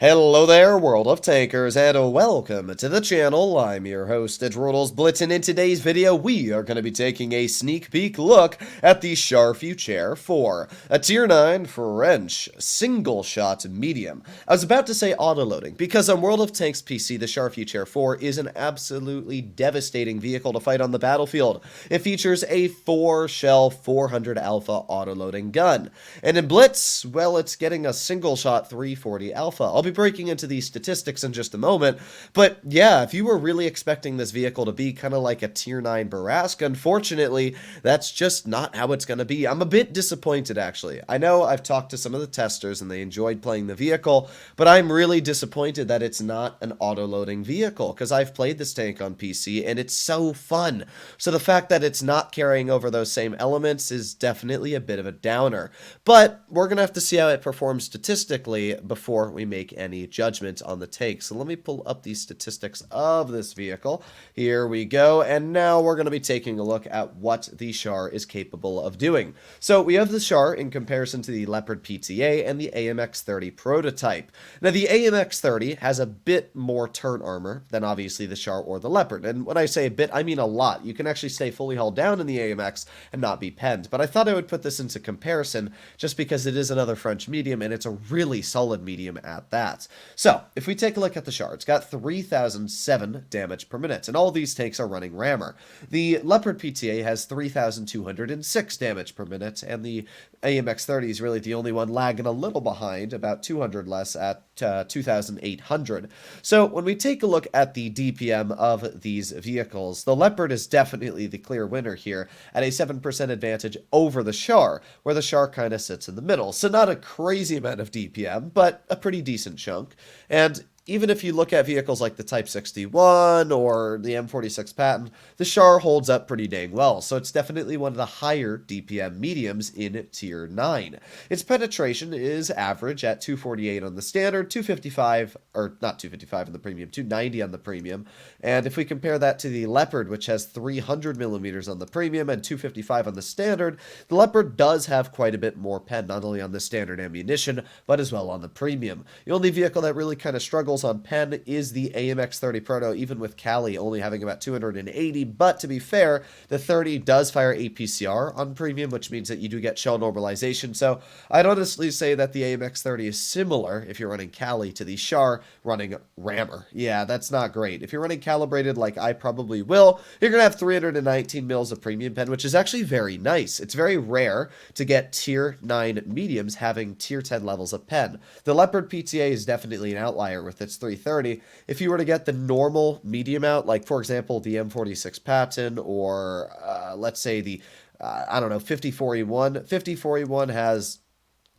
Hello there, world of tankers, and welcome to the channel. I'm your host, Edrodals Blitz, and in today's video, we are going to be taking a sneak peek look at the Char Futur 4, a Tier 9 French single-shot medium. I was about to say auto-loading, because on World of Tanks PC, the Char Futur 4 is an absolutely devastating vehicle to fight on the battlefield. It features a 4-shell 400 alpha auto-loading gun, and in Blitz, well, it's getting a single-shot 340 alpha. I'll be breaking into these statistics in just a moment, but yeah, if you were really expecting this vehicle to be kind of like a Tier 9 Barask, unfortunately, that's just not how it's going to be. I'm a bit disappointed, actually. I know I've talked to some of the testers and they enjoyed playing the vehicle, but I'm really disappointed that it's not an auto-loading vehicle, because I've played this tank on PC and it's so fun. So the fact that it's not carrying over those same elements is definitely a bit of a downer, but we're going to have to see how it performs statistically before we make any judgment on the tank. So let me pull up the statistics of this vehicle. Here we go, and now we're going to be taking a look at what the Char is capable of doing. So we have the Char in comparison to the Leopard PTA and the AMX-30 prototype. Now the AMX-30 has a bit more turn armor than obviously the Char or the Leopard, and when I say a bit, I mean a lot. You can actually stay fully held down in the AMX and not be penned, but I thought I would put this into comparison just because it is another French medium and it's a really solid medium at that. So, if we take a look at the Char, it's got 3,007 damage per minute, and all these tanks are running rammer. The Leopard PTA has 3,206 damage per minute, and the AMX-30 is really the only one lagging a little behind, about 200 less at 2,800. So, when we take a look at the DPM of these vehicles, the Leopard is definitely the clear winner here at a 7% advantage over the Char, where the Char kind of sits in the middle. So, not a crazy amount of DPM, but a pretty decent chunk. And even if you look at vehicles like the Type 61 or the M46 Patton, the Char holds up pretty dang well, so it's definitely one of the higher DPM mediums in Tier 9. Its penetration is average at 248 on the standard, 255, or not 255 on the premium, 290 on the premium, and if we compare that to the Leopard, which has 300 millimeters on the premium and 255 on the standard, the Leopard does have quite a bit more pen, not only on the standard ammunition, but as well on the premium. The only vehicle that really kind of struggles on pen is the AMX-30 Proto, even with Cali only having about 280, but to be fair, the 30 does fire APCR on premium, which means that you do get shell normalization, so I'd honestly say that the AMX-30 is similar if you're running Cali to the Char running rammer. Yeah, that's not great. If you're running calibrated like I probably will, you're going to have 319 mils of premium pen, which is actually very nice. It's very rare to get Tier 9 mediums having Tier 10 levels of pen. The Leopard PTA is definitely an outlier with its 330. If you were to get the normal medium out, like for example the M46 Patton or let's say the I don't know, 54E1. 54E1 has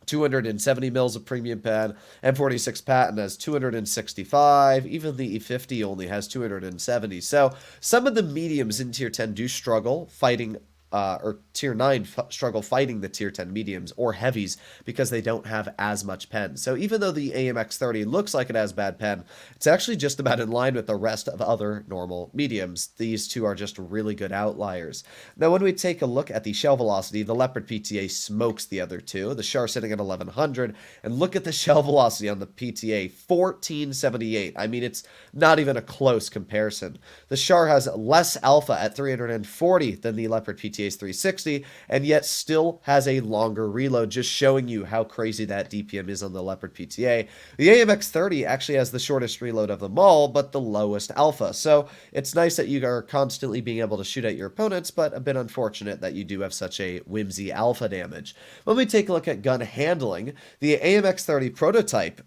270 mils of premium pen, M46 Patton has 265, even the E50 only has 270. So some of the mediums in Tier 10 do struggle fighting or Tier 9 struggle fighting the Tier 10 mediums or heavies because they don't have as much pen. So even though the AMX-30 looks like it has bad pen, it's actually just about in line with the rest of other normal mediums. These two are just really good outliers. Now when we take a look at the shell velocity, the Leopard PTA smokes the other two. The Char sitting at 1100, and look at the shell velocity on the PTA, 1478. I mean, it's not even a close comparison. The Char has less alpha at 340 than the Leopard PTA 360, and yet still has a longer reload, just showing you how crazy that DPM is on the Leopard PTA. The AMX-30 actually has the shortest reload of them all, but the lowest alpha, so it's nice that you are constantly being able to shoot at your opponents, but a bit unfortunate that you do have such a whimsy alpha damage. When we take a look at gun handling, the AMX-30 prototype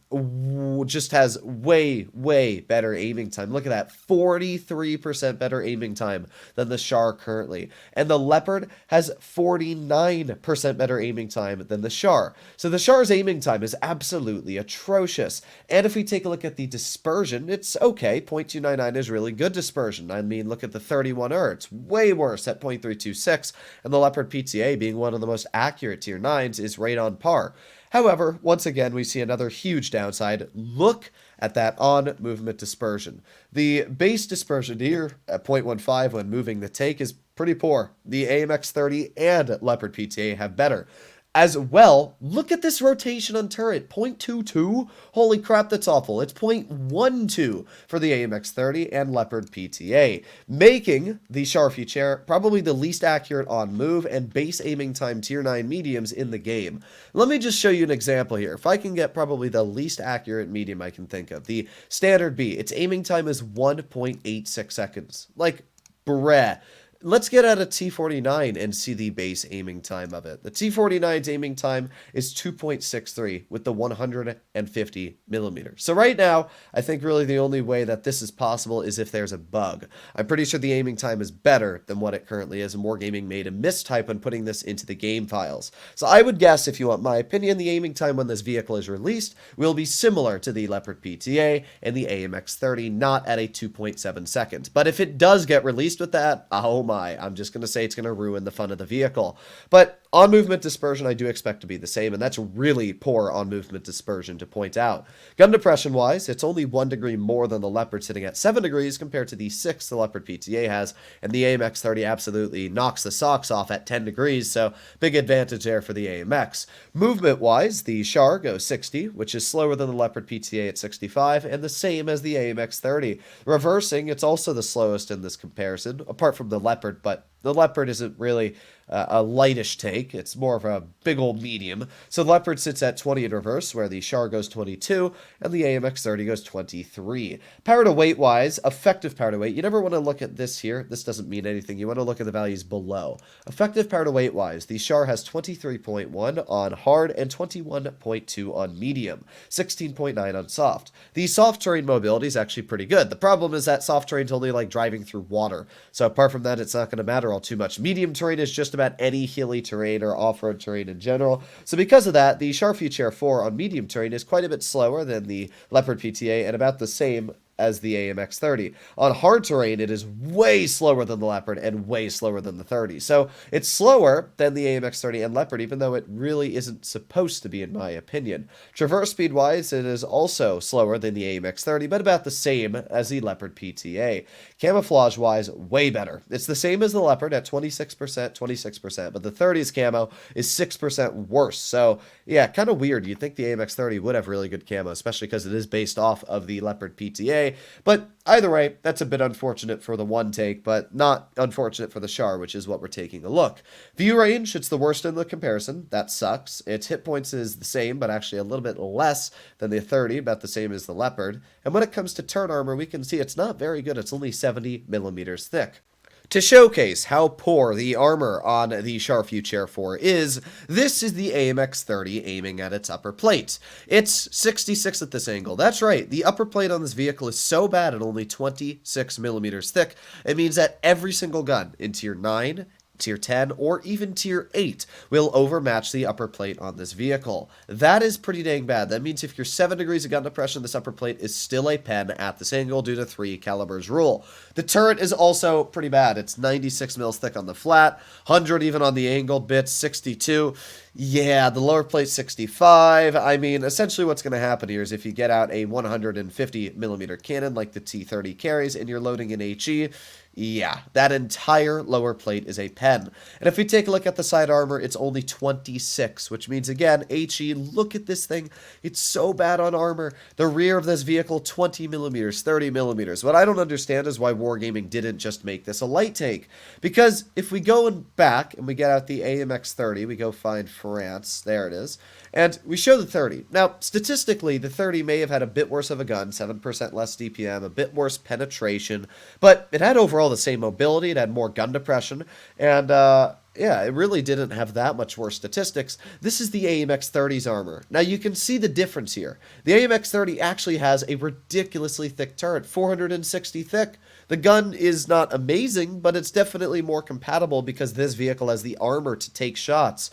just has way better aiming time. Look at that, 43% better aiming time than the Char currently, and the Leopard has 49% better aiming time than the Char. So the Char's aiming time is absolutely atrocious. And if we take a look at the dispersion, it's okay. 0.299 is really good dispersion. I mean, look at the 31er. It's way worse at 0.326. And the Leopard PTA, being one of the most accurate Tier 9s, is right on par. However, once again, we see another huge downside. Look at that on-movement dispersion. The base dispersion here at 0.15 when moving the tank is pretty poor. The AMX-30 and Leopard PTA have better. As well, look at this rotation on turret, 0.22. Holy crap, that's awful. It's 0.12 for the AMX-30 and Leopard PTA, making the Char Futur probably the least accurate on move and base aiming time tier 9 mediums in the game. Let me just show you an example here. If I can get probably the least accurate medium I can think of, the standard B, its aiming time is 1.86 seconds. Like, bruh. Let's get at a T49 and see the base aiming time of it. The T49's aiming time is 2.63 with the 150 millimeters. So right now, I think really the only way that this is possible is if there's a bug. I'm pretty sure the aiming time is better than what it currently is, and Wargaming made a mistype when putting this into the game files. So I would guess, if you want my opinion, the aiming time when this vehicle is released will be similar to the Leopard PTA and the AMX-30, not at a 2.7 seconds. But if it does get released with that, oh my, I'm just going to say it's going to ruin the fun of the vehicle. But on movement dispersion, I do expect to be the same, and that's really poor on movement dispersion to point out. Gun depression wise, it's only 1 degree more than the Leopard, sitting at 7 degrees compared to the 6 the Leopard PTA has, and the AMX-30 absolutely knocks the socks off at 10 degrees, so big advantage there for the AMX. Movement wise, the Char goes 60, which is slower than the Leopard PTA at 65, and the same as the AMX-30. Reversing, it's also the slowest in this comparison, apart from the Leopard, but the Leopard isn't really a lightish take. It's more of a big old medium. So the Leopard sits at 20 in reverse, where the Char goes 22, and the AMX-30 goes 23. Power to weight wise, effective power to weight, you never want to look at this here. This doesn't mean anything. You want to look at the values below. Effective power to weight wise, the Char has 23.1 on hard and 21.2 on medium, 16.9 on soft. The soft terrain mobility is actually pretty good. The problem is that soft terrain's only like driving through water. So apart from that, it's not going to matter all too much. Medium terrain is just about any hilly terrain or off-road terrain in general. So because of that, the Char Futur 4 on medium terrain is quite a bit slower than the Leopard PTA and about the same as the AMX-30. On hard terrain, it is way slower than the Leopard and way slower than the 30. So it's slower than the AMX-30 and Leopard, even though it really isn't supposed to be, in my opinion. Traverse speed-wise, it is also slower than the AMX-30, but about the same as the Leopard PTA. Camouflage-wise, way better. It's the same as the Leopard at 26%, but the 30's camo is 6% worse. So, yeah, kind of weird. You'd think the AMX-30 would have really good camo, especially because it is based off of the Leopard PTA. But either way, that's a bit unfortunate for the one take, but not unfortunate for the Char, which is what we're taking a look. View range, it's the worst in the comparison. That sucks. Its hit points is the same, but actually a little bit less than the 30, about the same as the Leopard. And when it comes to turn armor, we can see it's not very good. It's only 70 millimeters thick. To showcase how poor the armor on the Char Futur 4 is, this is the AMX-30 aiming at its upper plate. It's 66 at this angle. That's right, the upper plate on this vehicle is so bad at only 26 millimeters thick, it means that every single gun in Tier 9, Tier 10, or even Tier 8 will overmatch the upper plate on this vehicle. That is pretty dang bad. That means if you're 7 degrees of gun depression, this upper plate is still a pen at this angle due to 3 calibers rule. The turret is also pretty bad. It's 96 mils thick on the flat, 100 even on the angled bits, 62. Yeah, the lower plate 65. I mean, essentially what's going to happen here is if you get out a 150 millimeter cannon like the T30 carries and you're loading an HE, yeah, that entire lower plate is a pen. And if we take a look at the side armor, it's only 26, which means, again, HE, look at this thing. It's so bad on armor. The rear of this vehicle, 20 millimeters, 30 millimeters. What I don't understand is why Wargaming didn't just make this a light take. Because if we go back and we get out the AMX-30, we go find France, there it is, and we show the 30. Now, statistically, the 30 may have had a bit worse of a gun, 7% less DPM, a bit worse penetration, but it had overall the same mobility, it had more gun depression, and yeah, it really didn't have that much worse statistics. This is the AMX-30's armor. Now, you can see the difference here. The AMX-30 actually has a ridiculously thick turret, 460 thick. The gun is not amazing, but it's definitely more compatible because this vehicle has the armor to take shots.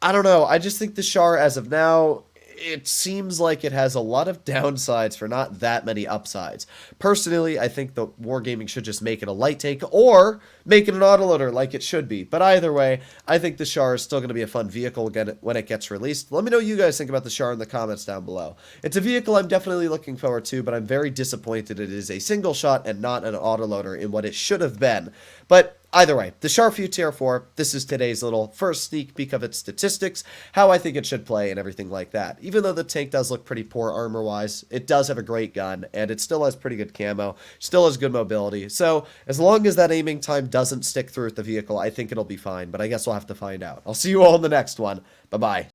I don't know, I just think the Char, as of now, it seems like it has a lot of downsides for not that many upsides. Personally, I think the Wargaming should just make it a light take or make it an autoloader like it should be. But either way, I think the Char is still going to be a fun vehicle when it gets released. Let me know what you guys think about the Char in the comments down below. It's a vehicle I'm definitely looking forward to, but I'm very disappointed it is a single shot and not an autoloader in what it should have been. But Either way, the Char Futur 4, this is today's little first sneak peek of its statistics, how I think it should play and everything like that. Even though the tank does look pretty poor armor-wise, it does have a great gun, and it still has pretty good camo, still has good mobility. So, as long as that aiming time doesn't stick through with the vehicle, I think it'll be fine, but I guess we'll have to find out. I'll see you all in the next one. Bye-bye.